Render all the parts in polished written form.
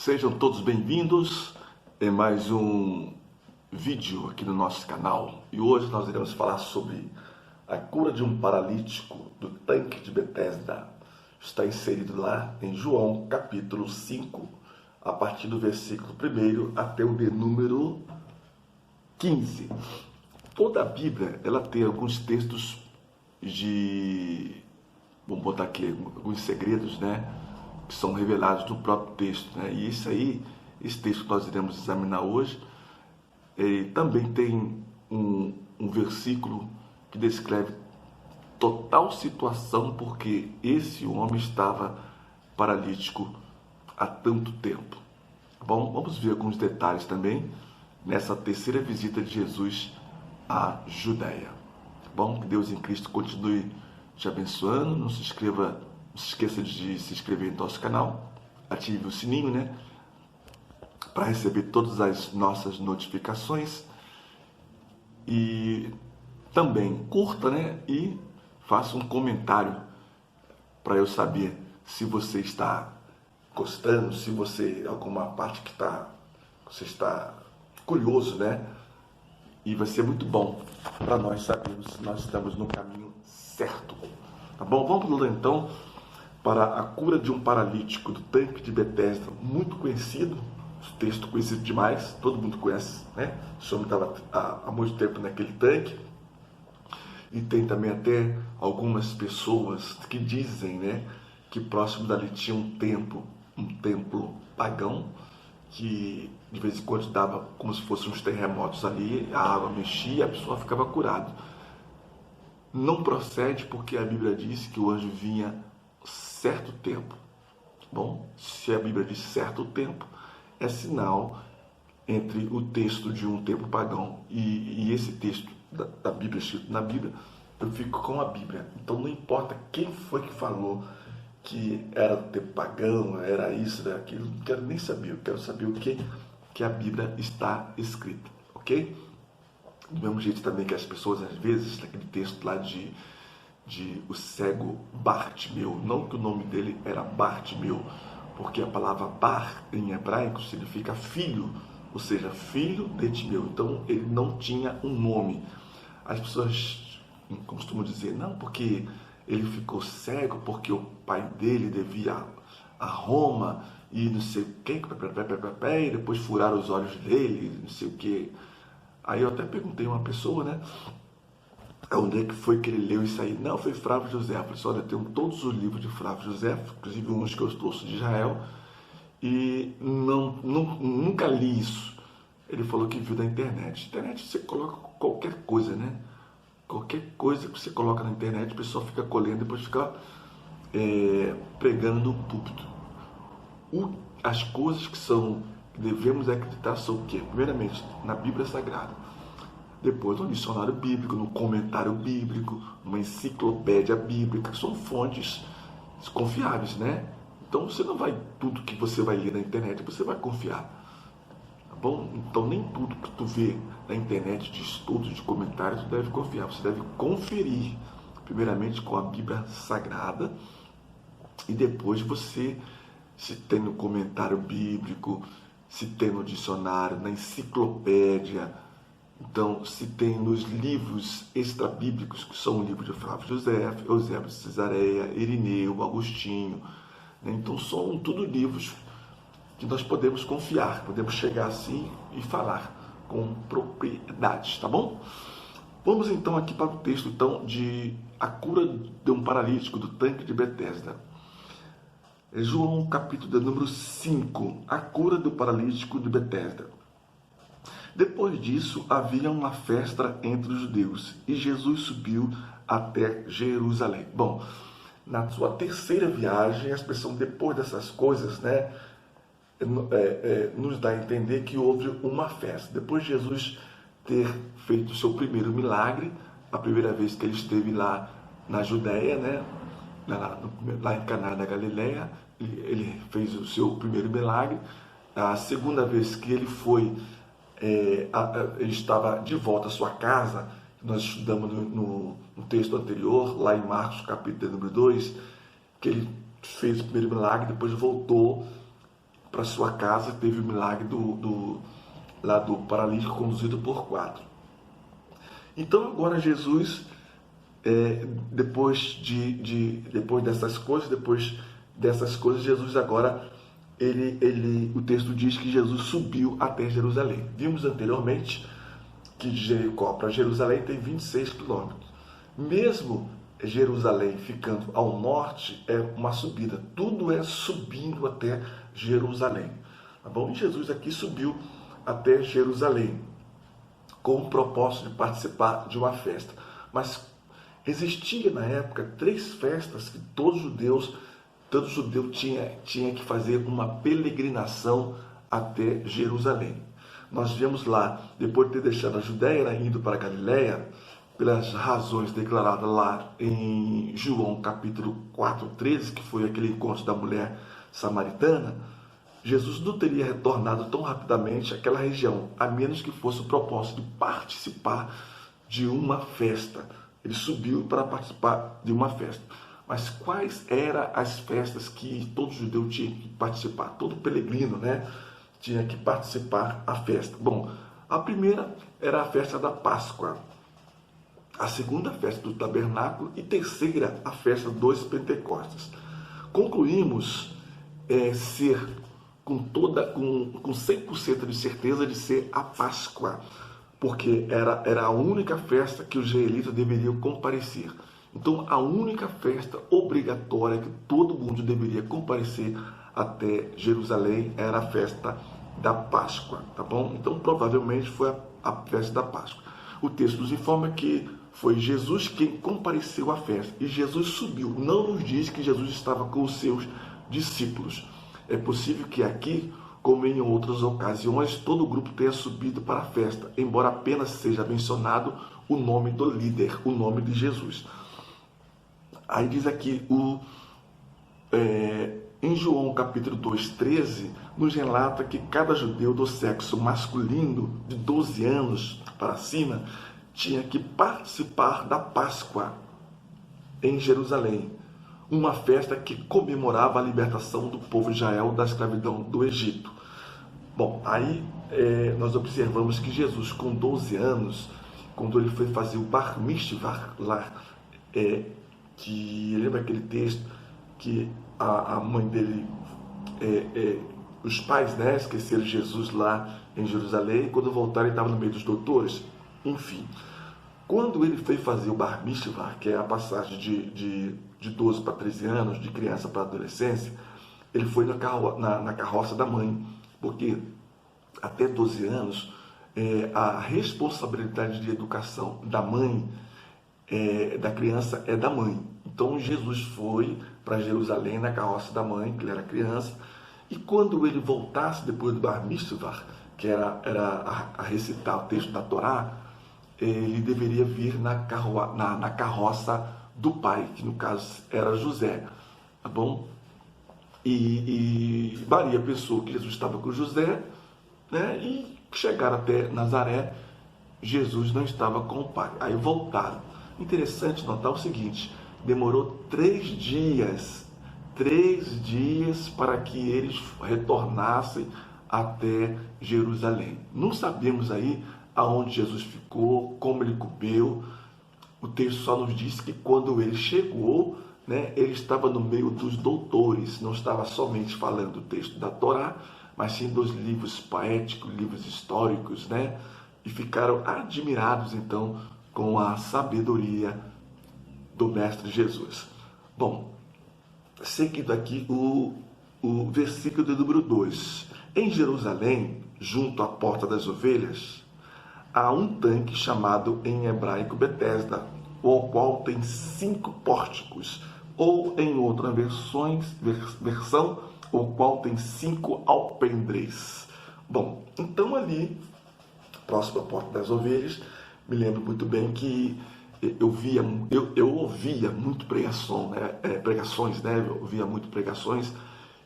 Sejam todos bem-vindos em mais um vídeo aqui no nosso canal. E hoje nós iremos falar sobre a cura de um paralítico do tanque de Betesda. Está inserido lá em João capítulo 5, a partir do versículo 1 até o de número 15. Toda a Bíblia ela tem alguns textos vamos botar aqui, alguns segredos, né? Que são revelados no próprio texto, né? E esse texto que nós iremos examinar hoje, ele também tem um versículo que descreve total situação porque esse homem estava paralítico há tanto tempo. Bom, vamos ver alguns detalhes também nessa terceira visita de Jesus à Judéia. Bom, que Deus em Cristo continue te abençoando. Não se esqueça de se inscrever no nosso canal, ative o sininho, né, para receber todas as nossas notificações e também curta, né, e faça um comentário para eu saber se você está gostando, se você alguma parte que você está curioso, né, e vai ser muito bom para nós sabermos se nós estamos no caminho certo. Tá bom? Vamos lá então para a cura de um paralítico do tanque de Betesda, muito conhecido, texto conhecido demais, todo mundo conhece, né? O homem estava há muito tempo naquele tanque, e tem também até algumas pessoas que dizem, né, que próximo dali tinha um templo pagão, que de vez em quando dava como se fossem uns terremotos ali, a água mexia e a pessoa ficava curada. Não procede porque a Bíblia diz que o anjo vinha certo tempo. Bom, se a Bíblia diz certo tempo, é sinal entre o texto de um templo pagão e esse texto da Bíblia, escrito na Bíblia, eu fico com a Bíblia. Então não importa quem foi que falou que era do tempo pagão, era isso, era aquilo, não quero nem saber, eu quero saber o que a Bíblia está escrita, ok? Do mesmo jeito também que as pessoas, às vezes, naquele texto lá de o cego Bartimeu, não que o nome dele era Bartimeu, porque a palavra Bar em hebraico significa filho, ou seja, filho de Timeu, então ele não tinha um nome. As pessoas costumam dizer, não, porque ele ficou cego, porque o pai dele devia a Roma, e não sei o que, e depois furaram os olhos dele, não sei o que. Aí eu até perguntei a uma pessoa, né, onde é que foi que ele leu isso aí? Não, foi Flávio José. Eu falei assim, olha, eu tenho todos os livros de Flávio José, inclusive uns que eu trouxe de Israel, e nunca li isso. Ele falou que viu na internet. Na internet você coloca qualquer coisa, né? Qualquer coisa que você coloca na internet, o pessoal fica colhendo, depois fica pregando no púlpito. As coisas que devemos acreditar são o quê? Primeiramente, na Bíblia Sagrada. Depois, no dicionário bíblico, no comentário bíblico, numa enciclopédia bíblica, que são fontes confiáveis, né? Então, você não vai, tudo que você vai ler na internet, você vai confiar. Tá bom? Então, nem tudo que tu vê na internet de estudos, de comentários, tu deve confiar. Você deve conferir, primeiramente, com a Bíblia Sagrada, e depois você, se tem no comentário bíblico, se tem no dicionário, na enciclopédia, então se tem nos livros extrabíblicos, que são o livro de Flávio José, Eusébio de Cesareia, Irineu, Agostinho, né? Então são tudo livros que nós podemos confiar, podemos chegar assim e falar com propriedade, tá bom? Vamos então aqui para o texto então, de a cura de um paralítico do tanque de Betesda. João capítulo de número 5, a cura do paralítico de Betesda. Depois disso, havia uma festa entre os judeus e Jesus subiu até Jerusalém. Bom, na sua terceira viagem, a expressão depois dessas coisas, né, nos dá a entender que houve uma festa. Depois de Jesus ter feito o seu primeiro milagre, a primeira vez que ele esteve lá na Judéia, né, lá em Caná da Galileia, ele fez o seu primeiro milagre. A segunda vez que ele foi, ele estava de volta à sua casa, nós estudamos no texto anterior, lá em Marcos capítulo número 2, que ele fez o primeiro milagre, depois voltou para sua casa, teve o milagre lá do paralítico conduzido por 4. Então agora Jesus, depois dessas coisas, Jesus agora, o texto diz que Jesus subiu até Jerusalém. Vimos anteriormente que de Jericó para Jerusalém tem 26 quilômetros. Mesmo Jerusalém ficando ao norte, é uma subida. Tudo é subindo até Jerusalém. Tá bom? E Jesus aqui subiu até Jerusalém com o propósito de participar de uma festa. Mas existia na época 3 festas que todo judeu tinha que fazer uma peregrinação até Jerusalém. Nós vemos lá, depois de ter deixado a Judéia, indo para a Galiléia, pelas razões declaradas lá em João capítulo 4:13, que foi aquele encontro da mulher samaritana, Jesus não teria retornado tão rapidamente àquela região, a menos que fosse o propósito de participar de uma festa. Ele subiu para participar de uma festa. Mas quais eram as festas que todo judeu tinha que participar? Todo peregrino, né, tinha que participar da festa. Bom, a primeira era a festa da Páscoa. A segunda, a festa do tabernáculo. E terceira, a festa dos Pentecostes. Concluímos ser com 100% de certeza de ser a Páscoa, porque era a única festa que os israelitas deveriam comparecer. Então, a única festa obrigatória que todo mundo deveria comparecer até Jerusalém era a festa da Páscoa, tá bom? Então, provavelmente foi a festa da Páscoa. O texto nos informa que foi Jesus quem compareceu à festa, e Jesus subiu. Não nos diz que Jesus estava com os seus discípulos. É possível que aqui, como em outras ocasiões, todo o grupo tenha subido para a festa, embora apenas seja mencionado o nome do líder, o nome de Jesus. Aí diz aqui, em João capítulo 2:13, nos relata que cada judeu do sexo masculino, de 12 anos para cima, tinha que participar da Páscoa em Jerusalém, uma festa que comemorava a libertação do povo de Israel da escravidão do Egito. Bom, aí nós observamos que Jesus, com 12 anos, quando ele foi fazer o Bar Mitzvah lá, que lembra aquele texto que a mãe dele, os pais, né, esqueceram Jesus lá em Jerusalém, e quando voltaram ele estava no meio dos doutores. Enfim, quando ele foi fazer o Bar Mitzvah, que é a passagem de 12 para 13 anos, de criança para adolescência, ele foi na carroça da mãe, porque até 12 anos a responsabilidade de educação da mãe, da criança, é da mãe. Então Jesus foi para Jerusalém na carroça da mãe, que ele era criança, e quando ele voltasse depois do Bar Mitzvah, que era a recitar o texto da Torá, ele deveria vir na carroça do pai, que no caso era José, tá bom? E Maria pensou que Jesus estava com José, né? E chegaram até Nazaré, Jesus não estava com o pai. Aí voltaram. Interessante notar o seguinte: demorou 3 dias para que eles retornassem até Jerusalém. Não sabemos aí aonde Jesus ficou, como ele comeu. O texto só nos diz que quando ele chegou, né, ele estava no meio dos doutores, não estava somente falando do texto da Torá, mas sim dos livros poéticos, livros históricos, né? E ficaram admirados então com a sabedoria do Mestre Jesus. Bom, seguindo aqui o versículo de número 2. Em Jerusalém, junto à Porta das Ovelhas, há um tanque chamado em hebraico Betesda, o qual tem 5 pórticos, ou em outra versão, o qual tem 5 alpendres. Bom, então ali, próximo à Porta das Ovelhas, me lembro muito bem que eu ouvia muito pregações, né? Eu ouvia muito pregações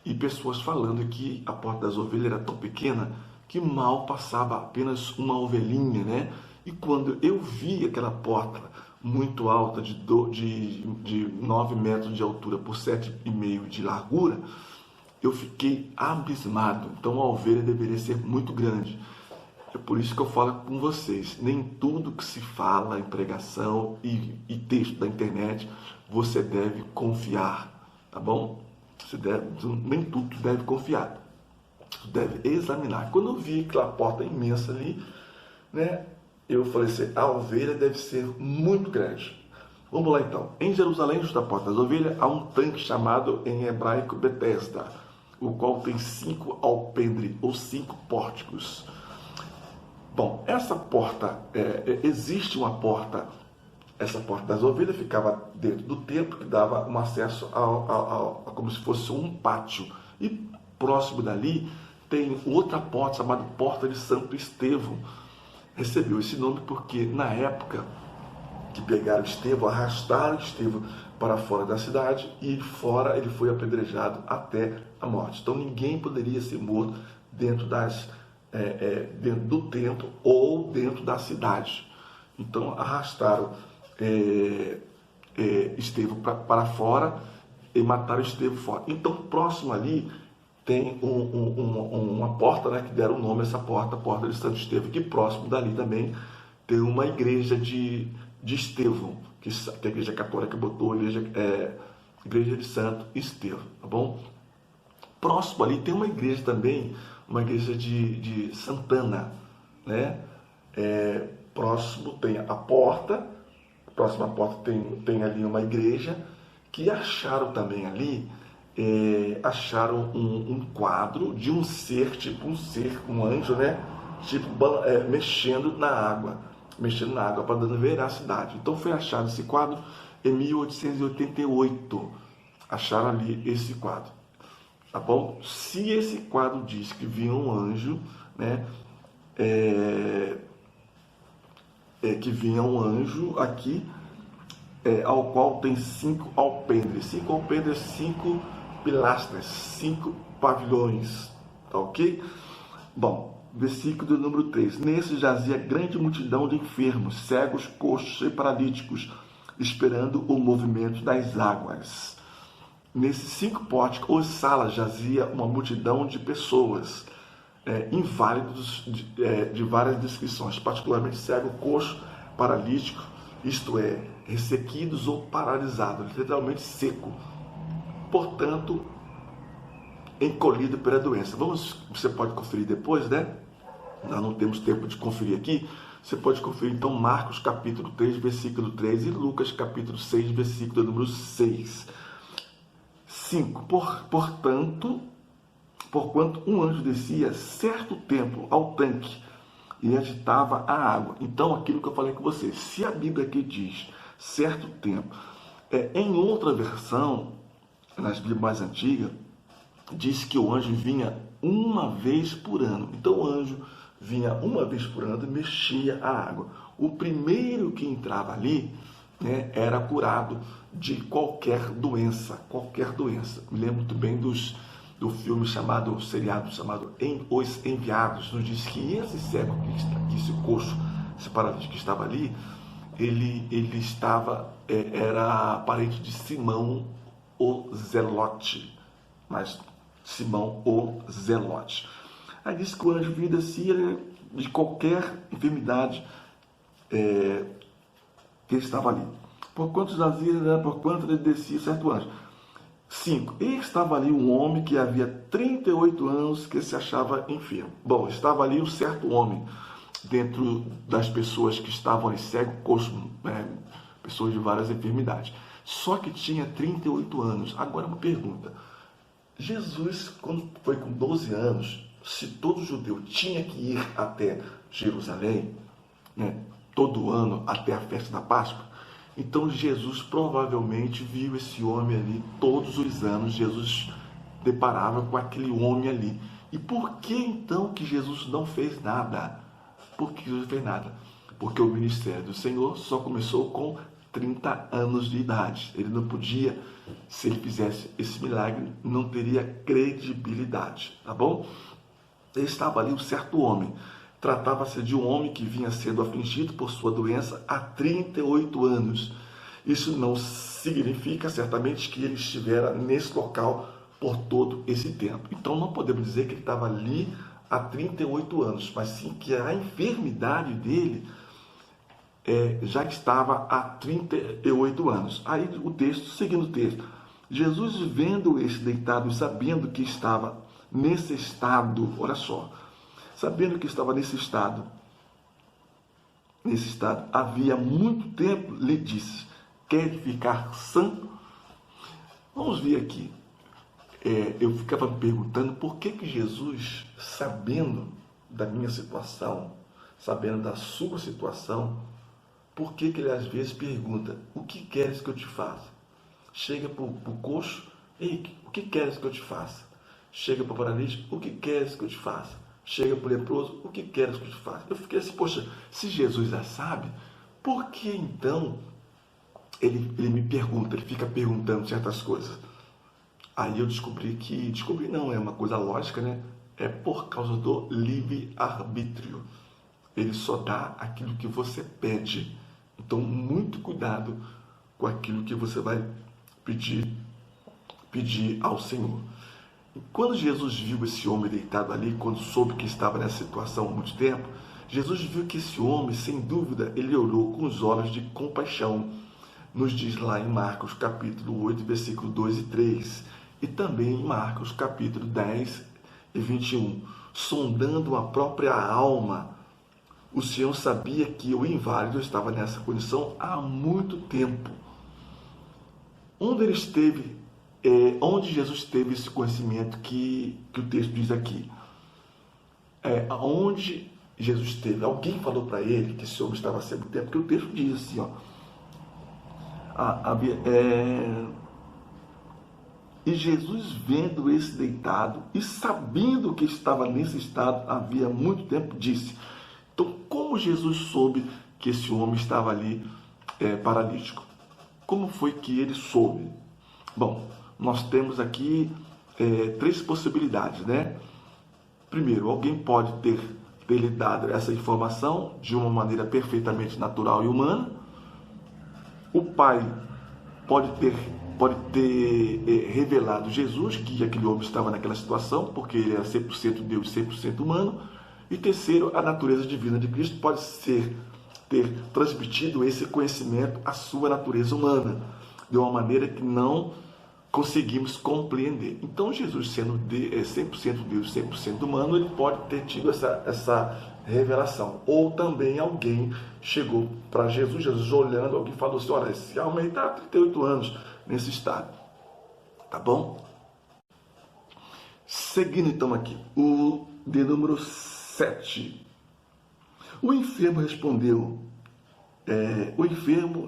e pessoas falando que a Porta das Ovelhas era tão pequena que mal passava apenas uma ovelhinha, né? E quando eu vi aquela porta muito alta, de 9 metros de altura por 7,5 de largura, eu fiquei abismado. Então a ovelha deveria ser muito grande. É por isso que eu falo com vocês, nem tudo que se fala em pregação e texto da internet você deve confiar, tá bom? Nem tudo deve confiar, deve examinar. Quando eu vi aquela porta imensa ali, né, eu falei assim, a ovelha deve ser muito grande. Vamos lá então. Em Jerusalém, junto à porta das ovelhas, há um tanque chamado em hebraico Betesda, o qual tem 5 alpendre, ou 5 pórticos. Bom, essa porta, existe uma porta, essa porta das ovelhas ficava dentro do templo, que dava um acesso a como se fosse um pátio. E próximo dali tem outra porta, chamada Porta de Santo Estevão. Recebeu esse nome porque, na época que pegaram Estevão, arrastaram Estevão para fora da cidade e fora ele foi apedrejado até a morte. Então ninguém poderia ser morto dentro dentro do templo ou dentro da cidade. Então arrastaram Estevão para fora e mataram Estevão fora. Então próximo ali tem uma porta, né, que deram o nome a essa porta, a Porta de Santo Estevão, que próximo dali também tem uma igreja de Estevão, que a igreja católica botou igreja de Santo Estevão, tá bom? Próximo ali tem uma igreja também, uma igreja de Santana, né? Próximo tem a porta, próxima à porta tem ali uma igreja, que acharam também ali, acharam um quadro de um ser, tipo um anjo, né? Tipo, mexendo na água para dando veracidade. Então foi achado esse quadro em 1888. Acharam ali esse quadro. Tá bom? Se esse quadro diz que vinha um anjo, né? Que vinha um anjo aqui, ao qual tem 5 alpendres. 5 alpendres, 5 pilastras, 5 pavilhões. Tá ok? Bom, versículo número 3. Nesse jazia grande multidão de enfermos, cegos, coxos e paralíticos, esperando o movimento das águas. Nesses 5 pórticos ou salas jazia uma multidão de pessoas, inválidos de várias descrições, particularmente cego, coxo, paralítico, isto é, ressequidos ou paralisados, literalmente seco, portanto, encolhido pela doença. Você pode conferir depois, né? Nós não temos tempo de conferir aqui. Você pode conferir então Marcos capítulo 3, versículo 3 e Lucas capítulo 6, versículo número 6. 5. Porquanto um anjo descia certo tempo ao tanque e agitava a água. Então, aquilo que eu falei com você, se a Bíblia aqui diz certo tempo, em outra versão, nas Bíblias mais antigas, diz que o anjo vinha uma vez por ano. Então o anjo vinha uma vez por ano e mexia a água. O primeiro que entrava ali, né, era curado de qualquer doença. Me lembro muito bem do filme seriado chamado Os Enviados. Nos diz que esse cego, esse coxo, esse paralítico que estava ali, ele era parente de Simão o Zelote, mas Simão o Zelote. Aí diz que o anjo vinha e descia de qualquer enfermidade que estava ali. Porquanto ele descia certo anjo. 5. E estava ali um homem que havia 38 anos que se achava enfermo. Bom, estava ali um certo homem dentro das pessoas que estavam ali, cego, coxo, pessoas de várias enfermidades. Só que tinha 38 anos. Agora uma pergunta. Jesus, quando foi com 12 anos, se todo judeu tinha que ir até Jerusalém, né, todo ano até a festa da Páscoa, então Jesus provavelmente viu esse homem ali todos os anos. Jesus deparava com aquele homem ali. E por que então que Jesus não fez nada? Por que Jesus não fez nada? Porque o ministério do Senhor só começou com 30 anos de idade. Ele não podia, se ele fizesse esse milagre, não teria credibilidade, tá bom? Estava ali um certo homem. Tratava-se de um homem que vinha sendo afligido por sua doença há 38 anos. Isso não significa certamente que ele estivera nesse local por todo esse tempo. Então não podemos dizer que ele estava ali há 38 anos, mas sim que a enfermidade dele já estava há 38 anos. Aí o texto, seguindo o texto, Jesus vendo esse deitado e sabendo que estava nesse estado, olha só, sabendo que estava nesse estado havia muito tempo, lhe disse, quer ficar sã? Vamos ver aqui. Eu ficava me perguntando por que Jesus, sabendo da minha situação, sabendo da sua situação, por que ele às vezes pergunta, o que queres que eu te faça? Chega para o coxo, ei, o que queres que eu te faça? Chega para o paralítico, o que queres que eu te faça? Chega para o leproso, o que queres que eu te faça? Eu fiquei assim, poxa, se Jesus já sabe, por que então ele me pergunta, ele fica perguntando certas coisas? Aí eu descobri não é uma coisa lógica, né? É por causa do livre-arbítrio. Ele só dá aquilo que você pede. Então, muito cuidado com aquilo que você vai pedir ao Senhor. E quando Jesus viu esse homem deitado ali, quando soube que estava nessa situação há muito tempo, Jesus viu que esse homem, sem dúvida, ele olhou com os olhos de compaixão. Nos diz lá em Marcos capítulo 8, versículo 2 e 3. E também em Marcos capítulo 10 e 21. Sondando a própria alma, o Senhor sabia que o inválido estava nessa condição há muito tempo. Onde Jesus teve esse conhecimento que o texto diz aqui? Onde Jesus teve? Alguém falou para ele que esse homem estava há muito tempo, porque o texto diz assim, e Jesus vendo esse deitado e sabendo que estava nesse estado havia muito tempo, disse. Então, como Jesus soube que esse homem estava ali paralítico? Como foi que ele soube? Bom, nós temos aqui 3 possibilidades, né? Primeiro, alguém pode ter lhe dado essa informação de uma maneira perfeitamente natural e humana. O pai pode ter revelado Jesus, que aquele homem estava naquela situação, porque ele era 100% Deus e 100% humano. E terceiro, a natureza divina de Cristo pode ter transmitido esse conhecimento à sua natureza humana, de uma maneira que não conseguimos compreender. Então, Jesus, sendo 100% Deus e 100% humano, ele pode ter tido essa revelação. Ou também alguém chegou para Jesus olhando, alguém falou assim, olha, esse homem está há 38 anos nesse estado. Tá bom? Seguindo então aqui, o de número 7. O enfermo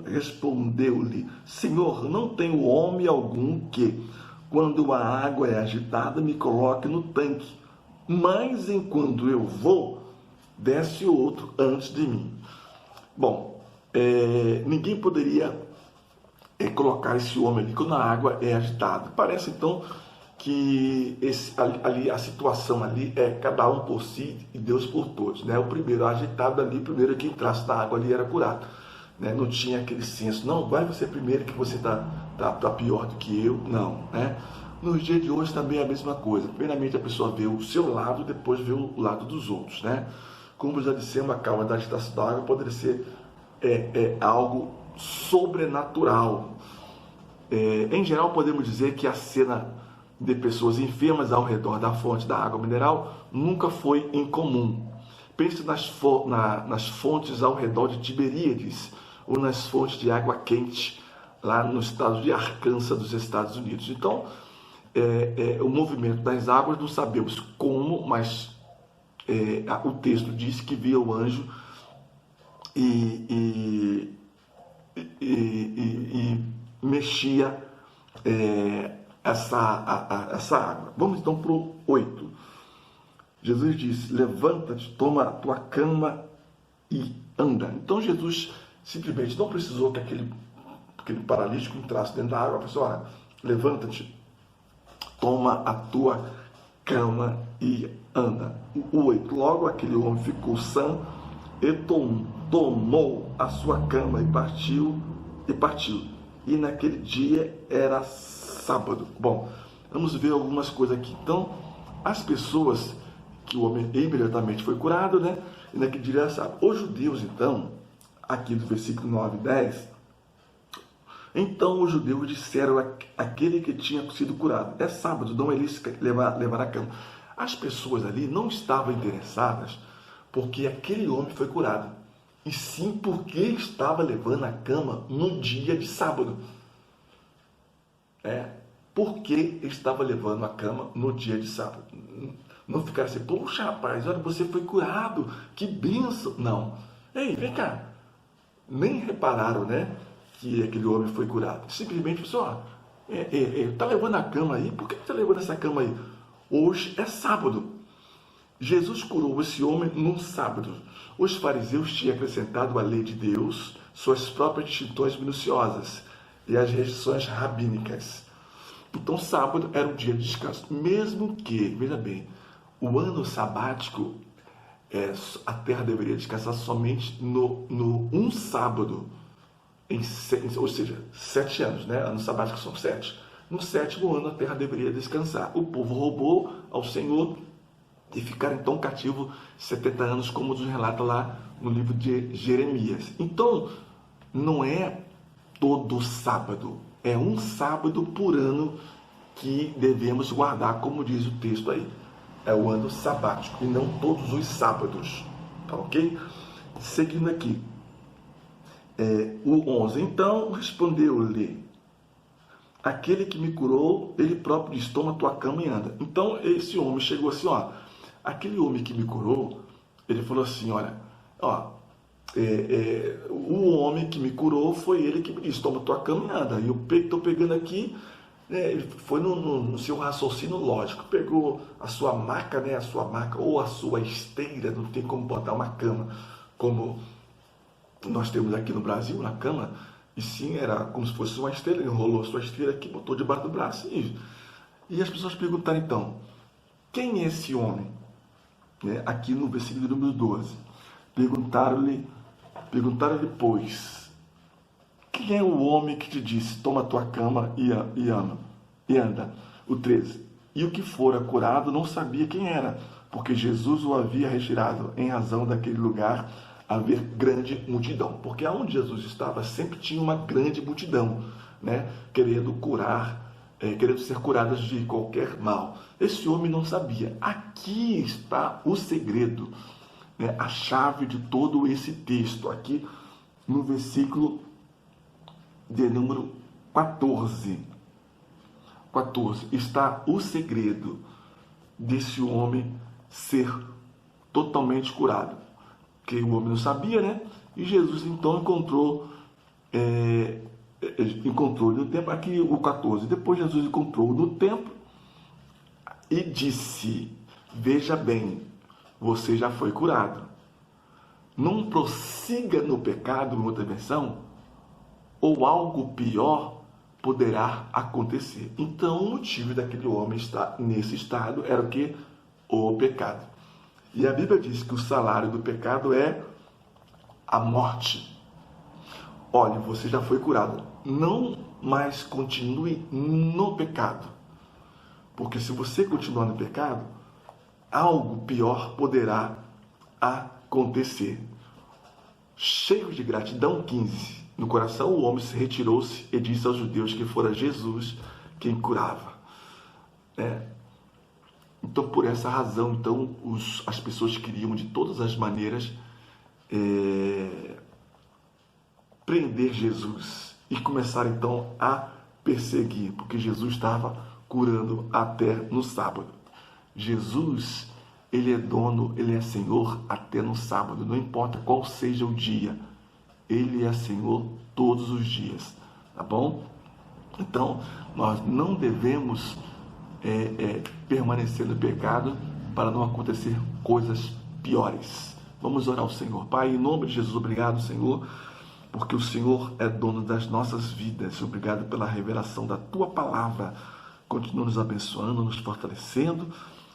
respondeu-lhe, Senhor, não tenho homem algum que, quando a água é agitada, me coloque no tanque, mas enquanto eu vou, desce outro antes de mim. Bom, ninguém poderia colocar esse homem ali quando a água é agitada. Parece então que a situação ali é cada um por si e Deus por todos, né? O primeiro agitado ali, o primeiro que entrasse na água ali era curado, né? Não tinha aquele senso, não, vai você primeiro que você tá pior do que eu, não, né? Nos dias de hoje também é a mesma coisa. Primeiramente a pessoa vê o seu lado, depois vê o lado dos outros, né? Como já dissemos, a causa da agitação da água poderia ser algo sobrenatural. Em geral podemos dizer que a cena de pessoas enfermas ao redor da fonte da água mineral nunca foi incomum. Pense nas fontes ao redor de Tiberíades ou nas fontes de água quente lá no estado de Arkansas dos Estados Unidos. Então, o movimento das águas não sabemos como, mas o texto diz que viu o anjo e mexia essa água. Vamos então para o 8. Jesus disse, levanta-te, toma a tua cama e anda. Então Jesus simplesmente não precisou que aquele paralítico entrasse dentro da água. A pessoa, olha, levanta-te, toma a tua cama e anda. O 8. Logo aquele homem ficou sã e tomou a sua cama e partiu. E naquele dia era sábado. Bom, Vamos ver algumas coisas aqui. Então, as pessoas que o homem imediatamente foi curado, né? E naquele dia era sábado. Os judeus, então, aqui do versículo 9 e 10, então os judeus disseram àquele que tinha sido curado: é sábado, não é lícito levar a cama. As pessoas ali não estavam interessadas porque aquele homem foi curado, e sim porque estava levando a cama no dia de sábado. Porque estava levando a cama no dia de sábado. Não ficar assim, poxa rapaz, olha, você foi curado, que bênção. Não. Ei, vem cá. Nem repararam, né, que aquele homem foi curado. Simplesmente só, tá levando a cama aí? Por que está levando essa cama aí? Hoje é sábado. Jesus curou esse homem num sábado. Os fariseus tinham acrescentado à lei de Deus suas próprias distinções minuciosas e as restrições rabínicas. Então, sábado era um dia de descanso. Mesmo que, veja bem, o ano sabático, a terra deveria descansar somente no um sábado, ou seja, 7 anos, né? Ano sabático são 7. No 7º ano a terra deveria descansar. O povo roubou ao Senhor e ficaram então cativos 70 anos, como nos relata lá no livro de Jeremias. Então, não é todo sábado, é um sábado por ano que devemos guardar, como diz o texto aí. É o ano sabático, e não todos os sábados. Tá ok? Seguindo aqui. O 11. Então respondeu-lhe aquele que me curou, ele próprio diz: toma tua cama e anda. Então esse homem chegou assim, aquele homem que me curou, ele falou assim, olha, o homem que me curou foi ele que me disse: toma tua cama e anda. E eu estou pegando aqui, ele foi no seu raciocínio lógico, pegou a sua maca, né, ou a sua esteira. Não tem como botar uma cama como nós temos aqui no Brasil, na cama, e sim, era como se fosse uma esteira. Ele enrolou a sua esteira aqui, botou debaixo do braço. E as pessoas perguntaram então: quem é esse homem? Aqui no versículo número 12. Perguntaram-lhe, pois, quem é o homem que te disse: toma tua cama e anda? O 13. E o que fora curado não sabia quem era, porque Jesus o havia retirado, em razão daquele lugar haver grande multidão. Porque aonde Jesus estava sempre tinha uma grande multidão, né, querendo ser curadas de qualquer mal. Esse homem não sabia. Aqui está o segredo, né, a chave de todo esse texto. Aqui no versículo de número 14 está o segredo desse homem ser totalmente curado. Que o homem não sabia, né? E Jesus então encontrou no templo. Aqui o 14. Depois Jesus encontrou no templo e disse: veja bem, você já foi curado. Não prossiga no pecado, em outra versão, ou algo pior poderá acontecer. Então, o motivo daquele homem estar nesse estado era o que? O pecado. E a Bíblia diz que o salário do pecado é a morte. Olha, você já foi curado. Não mais continue no pecado. Porque se você continuar no pecado, algo pior poderá acontecer. Cheio de gratidão, 15. No coração o homem se retirou-se e disse aos judeus que fora Jesus quem curava. Então, por essa razão, então, as pessoas queriam de todas as maneiras prender Jesus e começaram então a perseguir, porque Jesus estava curando até no sábado. Jesus, ele é dono, ele é Senhor até no sábado, não importa qual seja o dia, ele é Senhor todos os dias, tá bom? Então, nós não devemos permanecer no pecado para não acontecer coisas piores. Vamos orar ao Senhor. Pai, em nome de Jesus, obrigado, Senhor, porque o Senhor é dono das nossas vidas. Obrigado pela revelação da Tua palavra. Continua nos abençoando, nos fortalecendo.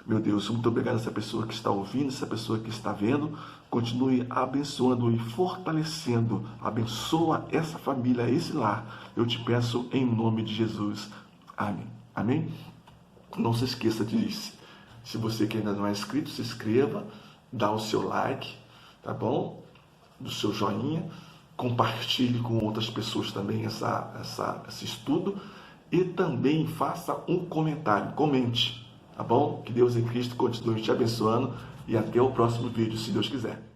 Meu Deus, muito obrigado a essa pessoa que está ouvindo, essa pessoa que está vendo. Continue abençoando e fortalecendo. Abençoa essa família, esse lar. Eu te peço em nome de Jesus. Amém. Amém? Não se esqueça disso. Se você que ainda não é inscrito, se inscreva, dá o seu like, tá bom? Do seu joinha, compartilhe com outras pessoas também esse estudo e também faça um comentário, comente, tá bom? Que Deus em Cristo continue te abençoando e até o próximo vídeo, se Deus quiser.